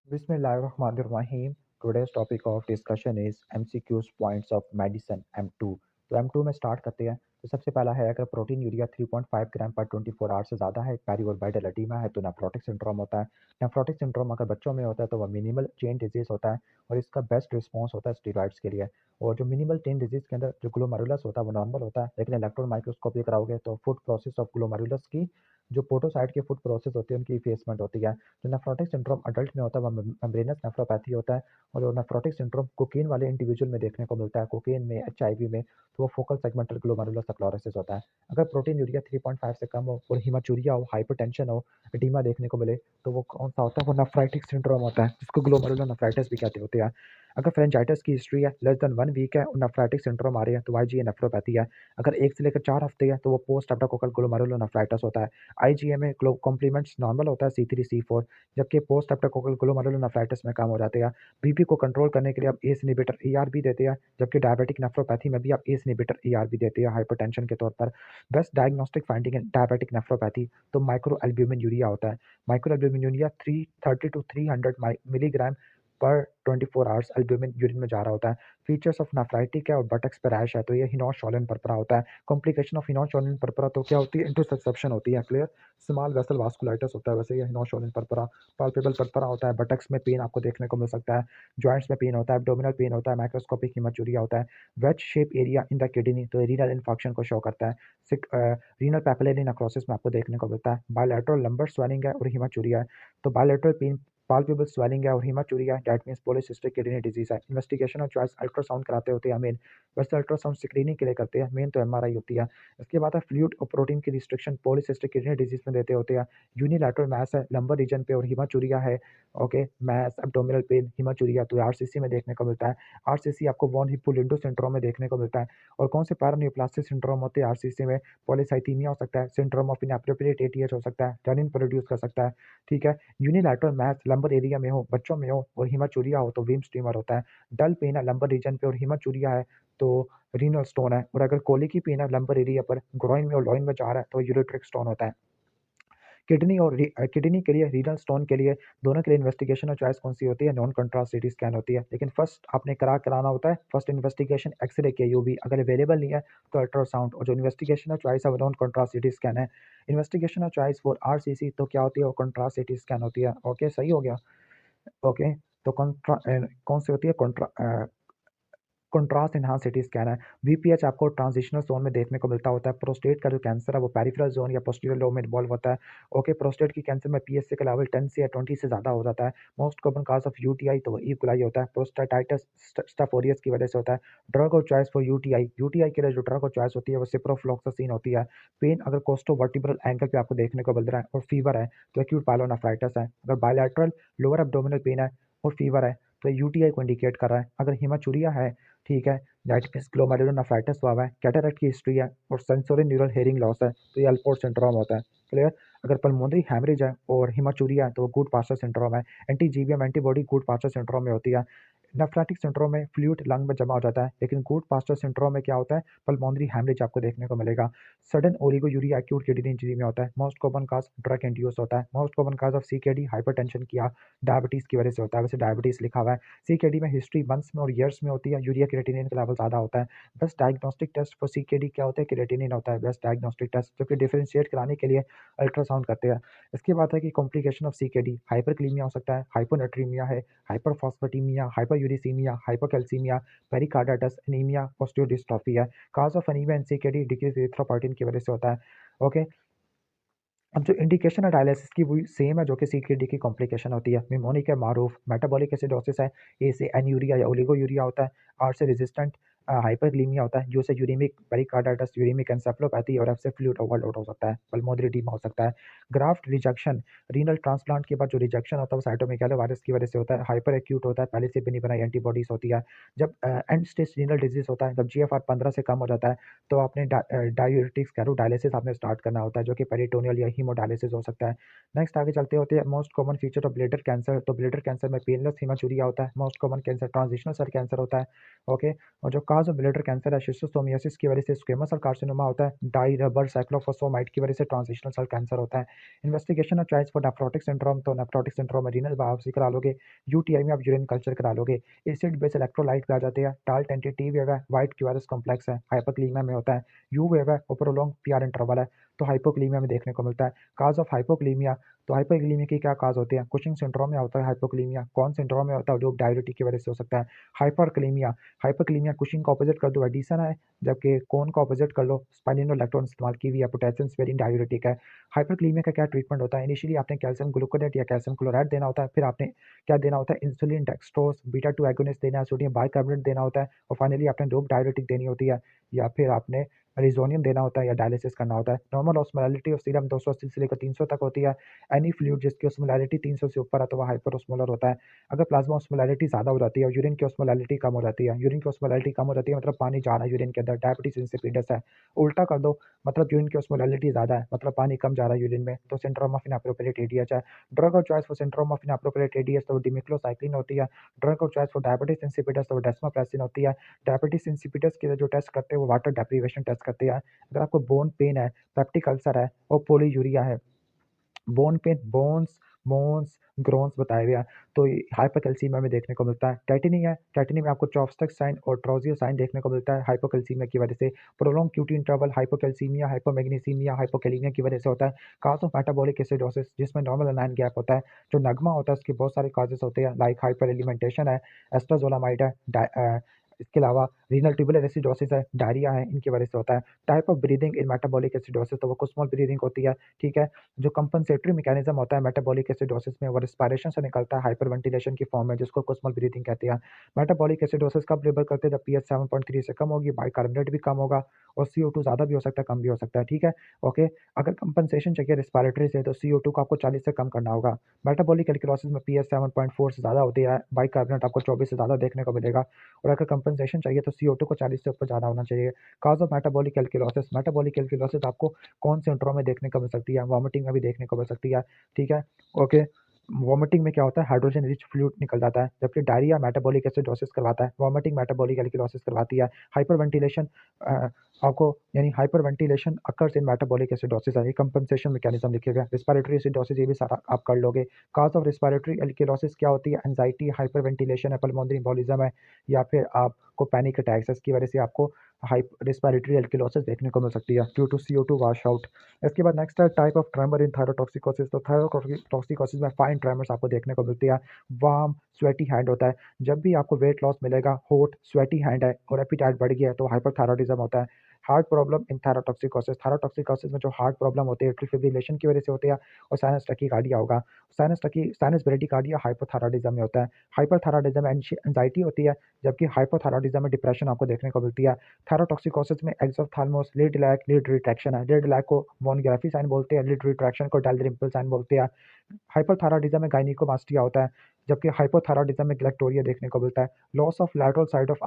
Bismillahirrahmanirrahim. Today's topic of discussion is MCQs points of medicine M2। तो M2 में start करते हैं। तो सबसे पहला है, अगर प्रोटीन यूरिया 3.5 ग्राम पर 24 आवर से ज़्यादा है, पेरी और वाइडल एडीमा है, तो नेफ्रोटिक सिंड्रोम होता है। नेफ्रोटिक सिंड्रोम अगर बच्चों में होता है तो वह मिनिमल चेन डिजीज़ होता है और इसका बेस्ट रिस्पॉन्स होता है स्टीरॉइड्स के लिए। और जो मिनिमल चेन डिजीज़ के अंदर जो ग्लोमेरुलस होता है वो नॉर्मल होता है, लेकिन इलेक्ट्रॉन माइक्रोस्कोपी कराओगे तो फुट प्रोसेस ऑफ ग्लोमेरुलस की जो पोटोसाइट की फुट प्रोसेस होती है उनकी इफेसमेंट होती है। जो नेफ्रोटिक सिंड्रोम अडल्ट में होता है वह मेम्ब्रेनस नेफ्रोपैथी होता है। और जो नेफ्रोटिक सिंड्रोम कोकीन वाले इंडिविजुअल में देखने को मिलता है, कोकीन में, एचआईवी में, तो वो फोकल सेगमेंटल ग्लोमेरुलर स्क्लेरोसिस होता है। अगर प्रोटीन यूरिया 3.5 से कम हो और हीमाचूरिया हो, हाइपरटेंशन हो, एडीमा देखने को मिले, तो वो कौन सा होता है? वो नेफ्राइटिक सिंड्रोम होता है, जिसको ग्लोमेरुलर नेफ्राइटिस भी कहते होते हैं। अगर फ्रेंजाइटिस की हिस्ट्री है, लेस देन 1 वीक है और नेफ्राइटिक सिंड्रोम आ रही है, तो आईजीए नेफ्रोपैथी है। अगर 1 से लेकर 4 हफ्ते है, तो वो पोस्ट स्ट्रेप्टोकोकल ग्लोमेरुलर नेफ्राइटिस होता है। आईजीए में कॉम्प्लीमेंट्स नॉर्मल होता है C3 C4, जबकि पोस्ट स्ट्रेप्टोकोकल ग्लोमेरुलर नेफ्राइटिस में कम हो जाते हैं। बीपी को कंट्रोल करने के लिए आप एस इनहिबिटर ईआरबी देते हैं, जबकि डायबिटिक नेफ्रोपैथी में भी आप एस इनहिबिटर ईआरबी देते हैं हाइपरटेंशन के तौर पर। Best diagnostic finding in diabetic nephropathy तो माइक्रो एल्ब्यूमिन यूरिया होता है। Microalbuminuria 330 to 300 milligram पर 24 आवर्स एल्ब्यूमिन यूरिन में जा रहा होता है। फीचर्स ऑफ नेफ्राइटिक है और बटक्स पे रैश है, तो ये हिनोज-शॉलन पर्परा होता है। कॉम्प्लिकेशन ऑफ हिनोज-शॉलन पर्परा तो क्या होती है? इंटरसेप्शन होती है, क्लियर? स्मॉल वेसल वास्कुलाइटिस होता है, वैसे ये हिनोज-शॉलन पर्परा। पाल्पेबल पर्परा होता है, बटक्स में पेन आपको देखने को मिल सकता है, जॉइंट्स में पेन होता है, एब्डोमिनल पेन होता है, माइक्रोस्कोपिक हीमाचूरिया होता है। Veg shape area in the kidney तो रीनल इन्फेक्शन को शो करता है। रीनल पैपिलरी नेक्रोसिस में आपको देखने को मिलता है। बायलैटरल लंबर स्वेलिंग है और हीमाचूरिया है, तो बायलैटरल पेन, पाल्पेबल स्वेलिंग है और हीमाचूरिया है, that means polycystic kidney disease है। इन्वेस्टिगेशन और चॉइस अल्ट्रासाउंड कराते होते हैं मेन, वैसे अल्ट्रासाउंड स्क्रीनिंग के लिए करते हैं, मेन तो एमआरआई होती है। इसके बाद है फ्लूइड और प्रोटीन की रिस्ट्रिक्शन पॉलीसिस्टिक किडनी डिजीज में देते होते हैं। यूनिलैटरल मैस है लंबर रीजन पे और हीमाचूरिया है, ओके, मैस एब्डोमिनल पेन हीमाचूरिया तो आरसीसी में देखने को मिलता है। आरसीसी आपको वॉन हिप्पोलिंडो सिंड्रोम में देखने को मिलता है। और कौन से पैरानियोप्लास्टिक सिंड्रोम होते हैं आरसीसी में? पॉलीसाइथीमिया हो सकता है, सिंड्रोम ऑफ इनएप्रोप्रिएट एटीएच हो सकता है, टर्निन प्रोड्यूस कर सकता है, ठीक है। यूनिलैटरल मैस लंबर एरिया में हो, बच्चों में हो और हीमाचूरिया हो तो विम्स ट्यूमर होता है। डल पेन है लंबर रीजन पे और हीमाचूरिया है तो रीनल स्टोन है। और अगर कोलिकी पेन है लंबर एरिया पर, ग्रोइन में और लॉइन में जा रहा है तो यूरेट्रिक स्टोन होता है। किडनी के लिए, रीनल स्टोन के लिए, दोनों के लिए इन्वेस्टिगेशन और चॉइस कौन सी होती है? नॉन कंट्रास्ट सीटी स्कैन होती है। लेकिन फर्स्ट आपने कराना होता है, फर्स्ट इन्वेस्टिगेशन एक्सरे के यूवी, अगर अवेलेबल नहीं है तो अल्ट्रासाउंड, और जो इन्वेस्टिगेशन और चॉइस है वो नॉन कंट्रास्ट सीटी स्कैन है। इन्वेस्टिगेशन और चॉइस फॉर आरसीसी तो क्या होती है? वो कंट्रास्ट सीटी स्कैन होती है। ओके, सही हो गया। ओके, तो कौन सी होती है? कंट्रास्ट एनहांस सीटी स्कैन है। वीपीएच आपको ट्रांजिशनल जोन में देखने को मिलता होता है। प्रोस्टेट का जो कैंसर है वो पेरिफेरल जोन या पोस्टीरियर लोब में इन्वॉल्व होता है। ओके, प्रोस्टेट की कैंसर में पीएसए का लेवल 10 से या 20 से ज़्यादा हो जाता है। Most common cause of UTI तो वो ई कोलाई होता है। प्रोस्टेटाइटिस स्टफ ओरियस की वजह से होता है। ड्रग और चॉइस फॉर यूटीआई, यूटीआई के लिए जो ड्रग और चॉइस होती है वो सिप्रोफ्लॉक्सासिन होती है। पेन अगर कोस्टोवर्टिब्रल एंगल पे आपको देखने को मिल रहा है और फीवर है तो एक्यूट पायलोनेफ्राइटिस है। अगर बायलैटरल लोअर एब्डोमिनल पेन है और फीवर है तो यूटीआई को इंडिकेट कर रहा है। अगर हिमाचूरिया है, ठीक है, दैट मीन्स ग्लोमेरुलोनेफ्राइटिस हुआ है, कैटरेक्ट की हिस्ट्री है और सेंसोरी न्यूरल हेयरिंग लॉस है तो ये अल्पोर्ट सिंड्रोम होता है, क्लियर। अगर पल्मोनरी हैमरेज है और हिमाचूरिया है तो वो गुड पास्चर सिंड्रोम है। एंटीजीबीएम एंटीबॉडी गुड पास्चर सिंड्रोम में होती है। नेफ्रेटिक सिंड्रोम में फ्लूइड लंग में जमा हो जाता है, लेकिन गुड पास्चर सिंड्रोम में क्या होता है? पल्मोनरी हैमरेज आपको देखने को मिलेगा। Sudden oliguria acute kidney injury में होता है। मोस्ट कॉमन काज ड्रग इंड्यूस होता है। Most common cause of CKD hypertension किया डायबिटीज की वजह से होता है, वैसे डायबिटीज लिखा हुआ है। सीकेडी में हिस्ट्री मंथ्स में और ईयर्स में होती है। यूरिया क्रिएटिनिन का लेवल ज़्यादा होता है। Best diagnostic test for CKD क्या होता है? क्रिएटिनिन होता है बेस्ट डायग्नोस्टिक टेस्ट, जो कि डिफरेंशिएट कराने के लिए अल्ट्रासाउंड करते हैं। इसके बाद है कि कॉम्प्लिकेशन ऑफ सीकेडी, हाइपरक्लीमिया हो सकता है, हाइपोनेट्रीमिया है, hyperphosphataemia, hyperuricaemia, hypocalcaemia, pericarditis, anaemia, osteodystrophy है। Cause of anaemia in CKD decrease erythropoietin की वजह से होता है। ओके, अब जो इंडिकेशन है डायलिसिस की वही सेम है जो कि सीकेडी की कॉम्प्लिकेशन होती है। निमोनिक है मारूफ, मेटाबॉलिक एसिडोसिस है, ए से एन्यूरिया या ओलिगोयूरिया होता है, आर से रेजिस्टेंट हाइपरलीमिया होता है, यू से यूरेमिक पेरिकार्डाइटिस, यूरेमिक एन्सेफलोपैथी और एफ से फ्लूइड ओवरलोड हो सकता है, पल्मोनरी एडीमा हो सकता है। ग्राफ्ट रिजेक्शन, रीनल ट्रांसप्लांट के बाद जो रिजेक्शन होता है वो साइटोमेगालो वायरस की वजह से होता है। हाइपर एक्यूट होता है, पहले से बनी बनाई एंटीबॉडीज होती है। जब एंड स्टेज रीनल डिजीज होता है, जब जीएफआर 15 से कम हो जाता है तो आपने डायूरेटिक्स करो डायलिसिस आपने स्टार्ट करना होता है, जो कि पेरिटोनियल या हीमोडायलिसिस हो सकता है। नेक्स्ट आगे चलते होते हैं most common feature of bladder cancer, तो ब्लैडर कैंसर में पेनलेस हीमाचूरिया होता है। Most common cancer transitional cell cancer होता है। ओके, और जो काज ऑफ ब्लैडर कैंसर है शिस्टोसोमियासिस की वजह से स्क्वेमस सेल कार्सिनोमा होता है, डाई रबर साइक्लोफॉस्फोमाइड की वजह से ट्रांजिशनल सेल कैंसर होता है। Investigation of choice for nephrotic syndrome, तो नेफ्रोटिक सिंड्रोम में रीनल बायोप्सी करा लोगे, यूटीआई में आप यूरिन कल्चर करा लोगे, एसिड बेस इलेक्ट्रोलाइट पे आ जाते हैं, टाल्ट एंटी टी वेव है, वाइट क्यूआरएस कॉम्प्लेक्स है, हाइपोक्लीमिया में होता है, यू वेव है और प्रोलॉन्ग पीआर इंटरवल है, तो हाइपोक्लीमिया में देखने को मिलता है। काज ऑफ हाइपोक्लीमिया, तो हाइपोक्लीमिया की क्या काज होते हैं? कुशिंग सिंड्रोम में होता है हाइपोक्लीमिया, कौन सिंड्रोम में होता है? लूप डायबिटीज की वजह से हो सकता है। हाइपरक्लीमिया, हाइपरक्लीमिया कुशिंग का ऑपोजिट कर दो एडिशन है, जबकि कौन का ऑपोजिट कर लो स्पाइनोलैक्टोन इस्तेमाल की हुई है, पोटेशियम स्पेरिंग डायबिटिक है। हाइपरक्लीमिया का क्या ट्रीटमेंट होता है? इनिशियली आपने कैल्शियम ग्लूकोनेट या कैल्शियम क्लोराइड देना होता है, फिर आपने क्या देना होता है? इंसुलिन डेक्सट्रोज बीटा 2 एगोनिस्ट देना है, सोडियम बाइकार्बोनेट देना होता है, और फाइनली आपने लूप डायबिटिक देनी होती है, या फिर आपने रिजोनियम देना होता है या डायलिसिस करना होता है। नॉर्मल ऑस्मोलैरिटी ऑफ सीरम 280 से लेकर 300 तक होती है। एनी फ्लूइड जिसकी ऑस्मोलैरिटी 300 से ऊपर है तो वह हाइपरऑस्मोलर होता है। अगर प्लाज्मा ऑस्मोलैरिटी ज़्यादा हो जाती है और यूरिन की ऑस्मोलैरिटी कम हो जाती है, यूरिन की ऑस्मोलैरिटी कम हो जाती है मतलब पानी जा रहा है यूरिन के अंदर, डायबिटीज इंसिपिडस है। उल्टा कर दो, मतलब यूरिन की ऑस्मोलैरिटी ज़्यादा है मतलब पानी कम जा रहा है यूरिन में, तो सिंड्रोम ऑफ इनएप्रोप्रिएट एडीएच है। Drug of choice for syndrome of inappropriate ADH तो डिमेक्लोसाइक्लिन होती है। Drug of choice for diabetes insipidus तो डेस्मोप्रेसिन होती है। डायबिटीज इंसिपिडस के लिए जो टेस्ट करते हैं वो वाटर डेप्रिवेशन टेस्ट करते हैं। अगर आपको बोन पेन है, पेप्टिक अल्सर है और पोलीयूरिया है, बोन पेन बोन्स मोन्स ग्रोन्स बताया गया, तो हाइपरकैल्सीमिया में देखने को मिलता है। टेटिनी है, टेटिनी में आपको चॉपस्टिक साइन और ट्रोजियो साइन देखने को मिलता है हाइपोकैल्सीमिया की वजह से। Prolong QT interval hypocalcaemia hypomagnesaemia hypokalaemia की वजह से होता है। काज ऑफ मेटाबॉलिक एसिडोसिस, जिसमें नॉर्मल एनायन गैप होता है, जो नगमा होता है उसके बहुत सारे काजेस होते हैं, लाइक हाइपर एलिमेंटेशन है, एस्ट्राजोलामाइड है, इसके अलावा रीनल ट्यूबुलर एसिडोसिस है, डायरिया है, इनकी वजह से होता है। Type of breathing in metabolic acidosis, तो वो कुस्मोल ब्रीदिंग होती है, ठीक है। जो कंपनसेटरी मैकेनिज्म होता है मेटाबॉलिक एसिडोसिस में, वो रेस्पिरेशन से निकलता है हाइपरवेंटिलेशन की फॉर्म में, जिसको कुस्मोल ब्रीदिंग कहते हैं। मेटाबॉलिक एसिडोसिस कब लेबल करते हैं? जब पीएच 7.3 से कम होगी, बाइकार्बोनेट भी कम होगा, और CO2 ज़्यादा भी हो सकता है, कम भी हो सकता है, ठीक है। ओके, अगर कंपनसेशन चाहिए रेस्पिरेटरी से तो CO2 को आपको 40 से कम करना होगा। मेटाबॉलिक एल्कलॉसिस में पीएच 7.4 से ज़्यादा होती है, बाइकार्बोनेट आपको 24 से ज़्यादा देखने को मिलेगा, और अगर कंपनसेशन चाहिए तो CO2 को 40 से ऊपर ज़्यादा होना चाहिए। काज ऑफ मेटाबॉलिक एल्किलोसिस आपको कौन सिंड्रोम में देखने को मिल सकती है? वॉमिटिंग में भी देखने को मिल सकती है, ठीक है। ओके, वॉमिटिंग में क्या होता है? हाइड्रोजन रिच फ्लूइड निकल जाता है, जबकि डायरिया मेटाबॉलिक एसिडोसिस करवाता है, वॉमिटिंग मेटाबॉलिक एल्किलोसिस करवाती है। हाइपरवेंटिलेशन आपको यानी hyperventilation occurs in metabolic acidosis है, ये कंपनसेशन मैकेनिज्म लिखिएगा। रिस्पिरेटरी एसिडोसिस ये भी सारा आप कर लोगे। काज ऑफ रिस्पिरेटरी एल्किलोसिस क्या होती है? एंजाइटी, हाइपरवेंटिलेशन है, पल्मोनरी एम्बोलिज्म है, या फिर आपको पैनिक अटैक्स, इसकी वजह से आपको हाइप रिस्पिरेटरी एल्किलोसिस देखने को मिल सकती है due to CO2 wash out. इसके बाद नेक्स्ट है type of tremor in thyrotoxicosis, तो थायरोटॉक्सिकोसिस में फाइन ट्रेमर्स आपको देखने को मिलती है। वार्म स्वेटी हैंड होता है, जब भी आपको वेट लॉस मिलेगा, हॉट स्वेटी हैंड है और एपिटाइट बढ़ गया है तो हाइपरथायरॉयडिज्म होता है। हार्ट प्रॉब्लम इन थायरोटॉक्सिकोसिस में जो हार्ट प्रॉब्लम होती है एट्रियल फिब्रिलेशन की वजह से होती है, और साइनस टैकीकार्डिया होगा। साइनस ब्रेडिकार्डिया हाइपोथायरॉयडिज्म में होता है। हाइपरथायरॉयडिज्म में एंजाइटी होती है, जबकि हाइपोथायरॉयडिज्म में डिप्रेशन आपको देखने को मिलती है। थायरोटॉक्सिकोसिस में एक्सोप्थाल्मोस, लिड लैक, लिड रिट्रैक्शन है, लिड लैक को वॉन ग्राफी साइन बोलते हैं, लिड रिट्रैक्शन को डायलरिम्पल साइन बोलते हैं। हाइपरथायरॉयडिज्म में गायनिकोमास्टिया होता है, जबकि हाइपोथायरॉयडिज्म में गैलेक्टोरिया देखने को मिलता है। Loss of lateral side of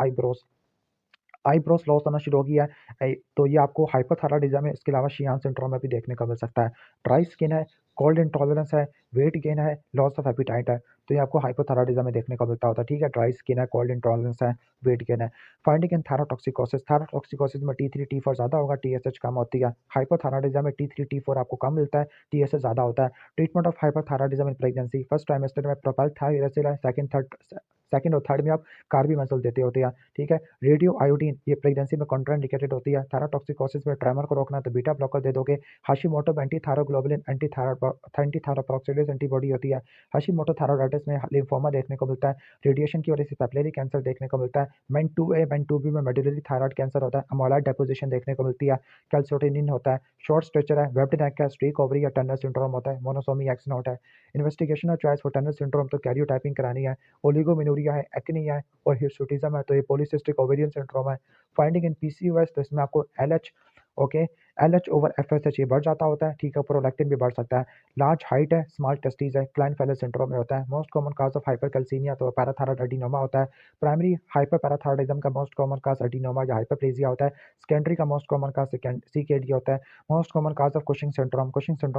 eyebrows loss होना शुरू हो गया है, तो ये आपको हाइपोथायरॉयडिज्म है, इसके अलावा शियान सिंड्रोम में भी देखने को मिल सकता है। ड्राई स्किन है, कोल्ड इंटॉलरेंस है, वेट गेन है, लॉस ऑफ एपिटाइट है, तो ये आपको हाइपोथायरॉयडिज्म में देखने को मिलता होता है, ठीक है। ड्राई स्किन है, कोल्ड इंटॉलरेंस है, वेट गेन है। फाइंडिंग इन थायरोटॉक्सिकोसिस में T3 T4 ज़्यादा होगा, TSH कम होती है। हाइपोथायरॉयडिज्म में T3 T4 आपको कम मिलता है, TSH ज़्यादा होता है। Treatment of hypothyroidism in pregnancy, first trimester में प्रोपाइल थायरोसिल है, सेकंड और थर्ड में आप कार्बिमेजोल देते होते हैं, ठीक है। रेडियो आयोडीन ये प्रेगनेंसी में कॉन्ट्राइंडिकेटेड होती है। थायरोटॉक्सिकोसिस में ट्रेमर को रोकना तो बीटा ब्लॉकर दे दोगे। हाशिमोटो में एंटीथायरोग्लोबुलिन एंटीथायरोपेरोक्सिडेज एंटीबॉडी होती है। हाशिमोटो थायरॉइडाइटिस में लिम्फोमा देखने को मिलता है। रेडिएशन की वजह से पेपिलरी कैंसर देखने को मिलता है। MEN2A MEN2B में मेडुलरी थायराइड कैंसर होता है। अमोलाइड डेपोजिशन देखने को मिलती है। कैल्सिटोनिन होता है। शॉर्ट स्ट्रेचर है, वेब्ड नेक है, स्ट्रीक ओवरी या टनल सिंड्रोम होता है। मोनोसोमी एक्स नॉट है। Investigation of choice for tunnel syndrome तो कैरियोटाइपिंग करानी है। ओलिगोमिनूरिया है, एक्नी है और हिर्सुटिज्म है, तो ये पॉलीसिस्टिक ओवेरियन सिंड्रोम है। फाइंडिंग इन PCOS, तो इसमें आपको LH okay LH over FSH ये बढ़ जाता होता है, ठीक है। प्रोलैक्टिन भी बढ़ सकता है। लार्ज हाइट है, स्मॉल टेस्टीज है, क्लाइनफेलर सिंड्रोम में होता है। Most common cause of hypercalcaemia तो पैराथायरॉयड एडिनोमा होता है। प्राइमरी हाइपरपैराथायरॉयडिज्म का मोस्ट कॉमन काज एडिनोमा या हाइपरप्लेजिया होता है। सेकेंडरी का मोस्ट कॉमन काज CKD होता है। Most common cause of Cushing syndrome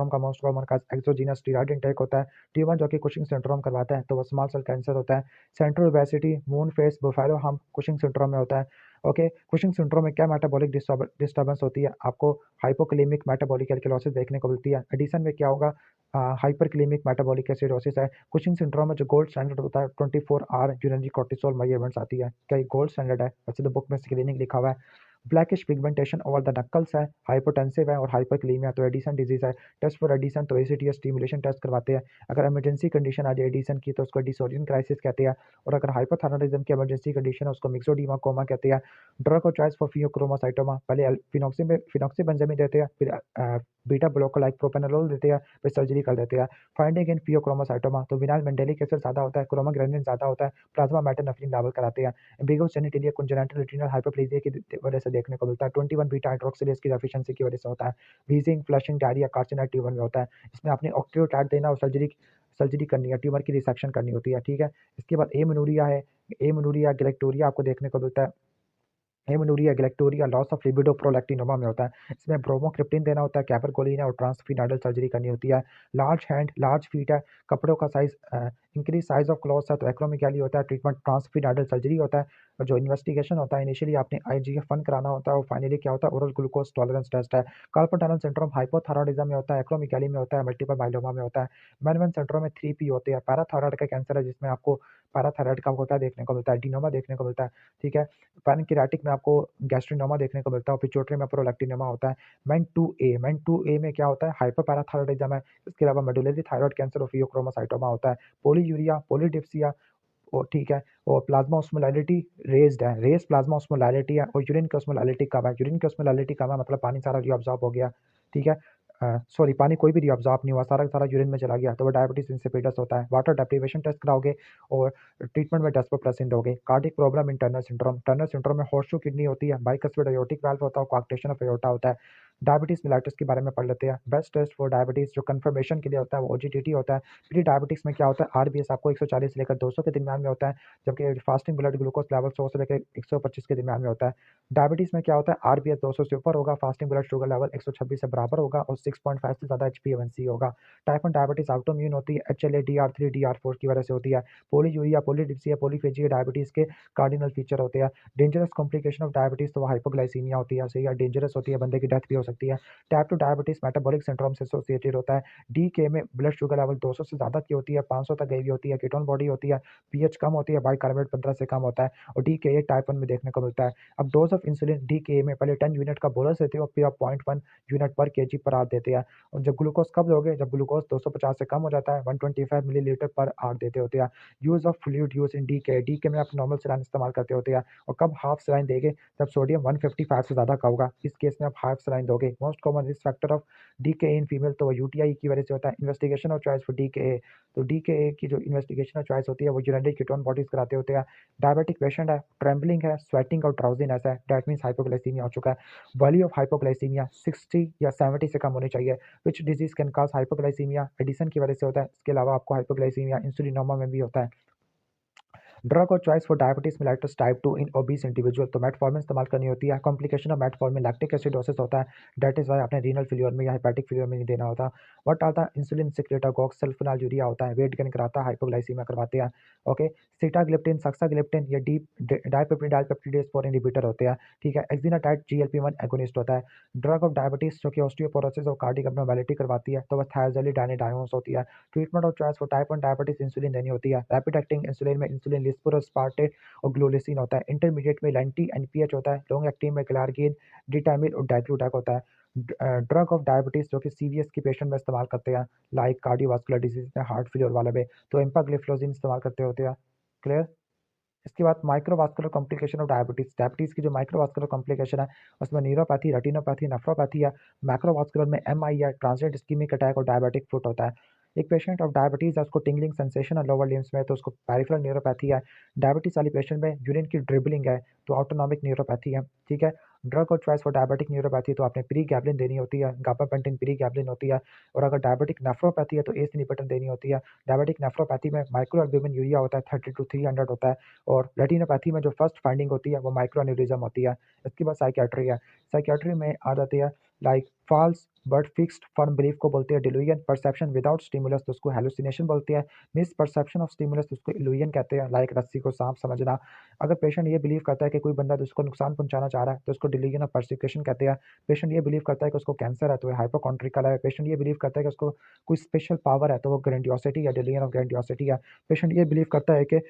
का most common cause exogenous steroid intake होता है। T1 जो कि कुशिंग सिंड्रोम करवाता है तो वो स्मॉल सेल कैंसर होता है। Central obesity, moon face, buffalo हम कुशिंग सिंड्रोम में होता है। ओके, कुशिंग सिंड्रोम में क्या मेटाबॉलिक डिस्टर्बेंस होती है? आपको हाइपोकैलेमिक मेटाबॉलिक एल्कलॉसिस देखने को मिलती है। एडिशन में क्या होगा? हाइपरकैलेमिक मेटाबॉलिक एसिडोसिस है। कुशिंग सिंड्रोम में जो गोल्ड स्टैंडर्ड होता है 24 आवर यूरिनरी कोर्टिसोल मेजरमेंट्स आती है। क्या ये गोल्ड स्टैंडर्ड है? वैसे तो बुक में स्क्रीनिंग लिखा हुआ है। ब्लैकिश पिगमेंटेशन ओवर द नक्कल्स है, हाइपोटेंसिव है और हाइपरकैलेमिया तो एडिशन डिजीज है। टेस्ट फॉर एडिशन तो एसीटीएस स्टिमुलेशन टेस्ट करवाते हैं। अगर इमरजेंसी कंडीशन आ जाए एडिशन की तो उसको डिसोरियन क्राइसिस कहते हैं, और अगर हाइपोथायरायडिज्म की इमरजेंसी कंडीशन है उसको मिक्सोडीमा कोमा कहते हैं। ड्रग और चॉइस फॉर फियोक्रोमोसाइटोमा, पहले फिनोक्सीबेंजामिन देते हैं, फिर बीटा ब्लॉकर लाइक प्रोपेनोलोल देते हैं, फिर सर्जरी कर देते हैं। फाइंडिंग इन फियोक्रोमोसाइटोमा तो विनाइल मेंडेलिक एसिड ज़्यादा होता है, क्रोमोग्रेनिन ज़्यादा होता है, प्लाज्मा मेटानेफ्रिन लेवल कराते हैं। एम्बिगो जेनिटलिया कंजेनिटल रेटिनल हाइपरप्लेजिया की वजह से देखने को मिलता है। 21 बीटा हाइड्रोक्सिलेज की डेफिशिएंसी की वजह से होता है। Wheezing, flushing, diarrhoea, carcinoid tumour में होता है। इसमें आपने ऑक्टेट्रैट देना और सर्जरी करनी है, ट्यूमर की रिसेक्शन करनी होती है, ठीक है। इसके बाद एमेनोरिया है। एमेनोरिया, गैलेक्टोरिया आपको देखने को मिलता है। Amenorrhoea, galactorrhoea, loss of libido, prolactinoma में होता है। इसमें ब्रोमोक्रिप्टिन देना होता है, कैपरकोलिन है और ट्रांसफिनाइडल सर्जरी करनी होती है। लार्ज हैंड, लार्ज फीट है, कपड़ों का size, increase size of clothes है तो एक्रोमेगाली होता है, ट्रीटमेंट ट्रांसफिनाइडल सर्जरी होता है। और जो इन्वेस्टिगेशन होता है इनिशियली आपने आईजीएफ-1 कराना होता है और फाइनली क्या होता है ओरल ग्लूकोज टॉलरेंस टेस्ट है। कार्पल टनल सिंड्रोम हाइपोथायरॉयडिज्म में होता है, एक्रोमेगाली में होता है, मल्टीपल माइलोमा में होता है। मेनवेन सिंड्रोम में 3P होते हैं, पैराथायरॉयड का कैंसर है जिसमें आपको पैराथायरॉयड का होता है देखने को मिलता है, एडिनोमा देखने को मिलता है, ठीक है। पैनक्रियाटिक में आपको गैस्ट्रिनोमा देखने को मिलता है और पिट्यूटरी में प्रोलैक्टिनोमा होता है। MEN2A में क्या होता है? हाइपरपैराथायरॉयडिज्म है। इसके अलावा मेडुलरी थायरॉइड कैंसर और फियोक्रोमोसाइटोमा होता है। पॉलीयूरिया, पॉलीडिप्सिया, ओ ठीक है, और प्लाज्मा ऑस्मोलैरिटी रेज़्ड है, रेज़ प्लाज्मा ऑस्मोलैरिटी है और यूरिन की ऑस्मोलैरिटी कम है। यूरिन की ऑस्मोलैरिटी कम है मतलब पानी सारा रीअब्ज़ॉर्ब हो गया, ठीक है। सॉरी, पानी कोई भी रीअब्ज़ॉर्ब नहीं हुआ, सारा का सारा यूरिन में चला गया, तो वो डायबिटीज़ इंसिपिडस होता है। वाटर डेप्रिवेशन टेस्ट कराओगे और ट्रीटमेंट में डेस्मोप्रेसिन दोगे। Cardiac problem in Turner syndrome में हॉर्सशू किडनी होती है, बाइकस्फिड एयोर्टिक वाल्व होता है, कोआक्टेशन ऑफ एयोर्टा होता है। डायबिटीज़ मेलाइटस के बारे में पढ़ लेते हैं। बेस्ट टेस्ट फॉर डायबिटीज़ जो कन्फर्मेशन के लिए होता है वो ओजीटीटी होता है। प्री डायबिटिक्स में क्या होता है? आरबीएस आपको 140 से लेकर 200 के दरमियान में होता है, जबकि फास्टिंग ब्लड ग्लूकोज लेवल 100 से लेकर 125 के दरमियान में होता है। डायबिटीज़ में क्या होता है? आरबीएस 200 से ऊपर होगा, फास्टिंग ब्लड शुगर लेवल 126 से बराबर होगा और 6.5 से ज़्यादा HbA1c होगा। टाइप 1 डायबिटीज़ ऑटोइम्यून होती है, HLA, DR3, DR4 की वजह से होती है। पॉलीयूरिया, पॉलीडिप्सिया, पॉलीफेजिया डायबिटीज़ के कार्डिनल फीचर होते हैं। डेंजरस कॉम्प्लिकेशन ऑफ डायबिटीज़ तो हाइपोग्लाइसीमिया होती है, सही है, डेंजरस होती है, बंदे की डेथ भी हो सकती है। टाइप 2 डायबिटीज़ मेटाबॉलिक सिंड्रोम से एसोसिएटेड होता है। डीके में ब्लड शुगर लेवल 200 से ज़्यादा की होती है, 500 तक गई हुई होती है, कीटोन बॉडी होती है, पीएच कम होती है, बाइकार्बोनेट 15 से कम होता है और डीकेए टाइप 1 में देखने को मिलता है। अब डोज ऑफ इंसुलिन डीकेए में पहले 10 यूनिट का बोलस देते हो, फिर आप 0.1 यूनिट पर केजी पर आवर देते हैं। और जब ग्लूकोज कब दोगे? जब ग्लूकोज 250 से कम हो जाता है, 125 मिलीलीटर पर आवर देते होते हैं। Use of fluid use in DK में आप नॉर्मल सलाइन इस्तेमाल करते होते हैं। और कब हाफ सलाइन देंगे? जब सोडियम 155 से ज़्यादा का होगा, इस केस में आप हाफ सलाइन दोगे। Most common risk factor of DKA in female तो वो यूटीआई की वजह से होता है। इन्वेस्टिगेशन और चॉइस फॉर डीकेए तो डीकेए की जो इन्वेस्टिगेशन और चॉइस होती है वो यूरिनरी कीटोन बॉडीज कराते होते हैं। डायबिटिक पेशेंट है, ट्रेम्बलिंग है, स्वेटिंग और ड्राउजीनेस है, दैट मीन्स हाइपोग्लाइसीमिया हो चुका है। वैल्यू ऑफ हाइपोग्लाइसीमिया 60 या 70 से कम होनी चाहिए। Which disease can cause hypoglycaemia? Addison की वजह से होता है। इसके अलावा आपको हाइपोग्लाइसीमिया इंसुलिनोमा में भी होता है। ड्रग और choice for diabetes mellitus type 2 in obese individual तो मेटफॉर्मिन इस्तेमाल करनी होती है। Complication of metformin lactic acidosis होता है, दैट इज वाई आपने रीनल फेल्योर में या हेपेटिक फेल्योर में नहीं देना होता। व्हाट आर द इंसुलिन सिक्रेटागॉग सल्फोनालयूरिया होता है, वेट गेन कराता है, हाइपोग्लाइसीमिया करवाते हैं। ओके, सीटाग्लिप्टिन, सक्साग्लिप्टिन या डाइपेप्टिडेज 4 इनहिबिटर होते हैं, ठीक है। एक्जिनाटाइड GLP-1 एगोनिस्ट होता है। ड्रग ऑफ डायबिटीज जो कि ऑस्टियोपोरोसिस और कार्डियक एब्नॉर्मेलिटी करवाती है तो वह थायरोलिडाइनोडायोन्स होती है। ट्रीटमेंट और choice for type 1 diabetes insulin देनी होती है। रैपिड एक्टिंग इंसुलिन में इंसुलिन लिस्पुर और स्पार्टे और ग्लोलिसिन होता है। इंटरमीडिएट में लेंटी एनपीएच होता है। लॉन्ग एक्टिंग में ग्लार्गिन, डिटामिन और डाइक्लूटैक होता है। ड्रग ऑफ डायबिटीज जो कि सीवीएस की पेशेंट में इस्तेमाल करते हैं, लाइक कार्डियोवास्कुलर डिजीज में, हार्ट फेलियर वाले में, तो एम्पाग्लिफ्लोजिन इस्तेमाल करते होते हैं। क्लियर? इसके बाद microvascular complication of diabetes, diabetes की जो माइक्रोवास्कुलर कॉम्प्लिकेशन है उसमें न्यूरोपैथी, रेटिनोपैथी, नेफ्रोपैथी है। मैक्रोवास्कुलर में एमआई है, ट्रांजिएंट इस्केमिक अटैक और डायबिटिक फुट होता है। एक पेशेंट ऑफ डायबिटीज है, उसको टिंगलिंग सेंसेशन है लोअर लिम्स में, तो उसको पेरिफेरल न्यूरोपैथी है। डायबिटीज वाली पेशेंट में यूरिन की ड्रिबलिंग है तो ऑटोनॉमिक न्यूरोपैथी है, ठीक है। ड्रग और चॉइस फॉर डायबिटिक न्यूरोपैथी तो आपने प्रीगैबलिन देनी होती है, गाबापेंटिन प्रीगैबलिन होती है। और अगर डायबिटिक नेफ्रोपैथी है तो एस इनहिबिटर देनी होती है। डायबिटिक नेफ्रोपैथी में माइक्रो एल्ब्यूमिन यूरिया होता है 30 to 300 होता है। और रेटिनोपैथी में जो फर्स्ट फाइंडिंग होती है वो माइक्रो एन्यूरिज्म होती है। इसके बाद साइकियाट्री है। साइकियाट्री में आ जाती है like false but fixed firm belief को बोलते हैं डिल्यूजन, परसेप्शन विदाउट स्टिमुलस तो उसको हेलुसिनेशन बोलते हैं, मिस परसेप्शन ऑफ स्टिमुलस तो उसको इल्यूजन कहते हैं, लाइक रस्सी को सांप समझना। अगर पेशेंट ये बिलीव करता है कि कोई बंदा उसको नुकसान पहुंचाना चाह रहा है तो उसको डिल्यूजन ऑफ परसिक्यूशन कहते हैं। पेशेंट ये बिलीव करता है कि उसको कैंसर है तो हाइपोकॉन्ट्रिकल है। पेशेंट ये बिलीव करता है कि उसको कोई स्पेशल पावर है तो वो ग्रेंडियोसिटी या डिल्यूजन ऑफ ग्रेंडियोसिटी है। पेशेंट ये बिलीव करता है कि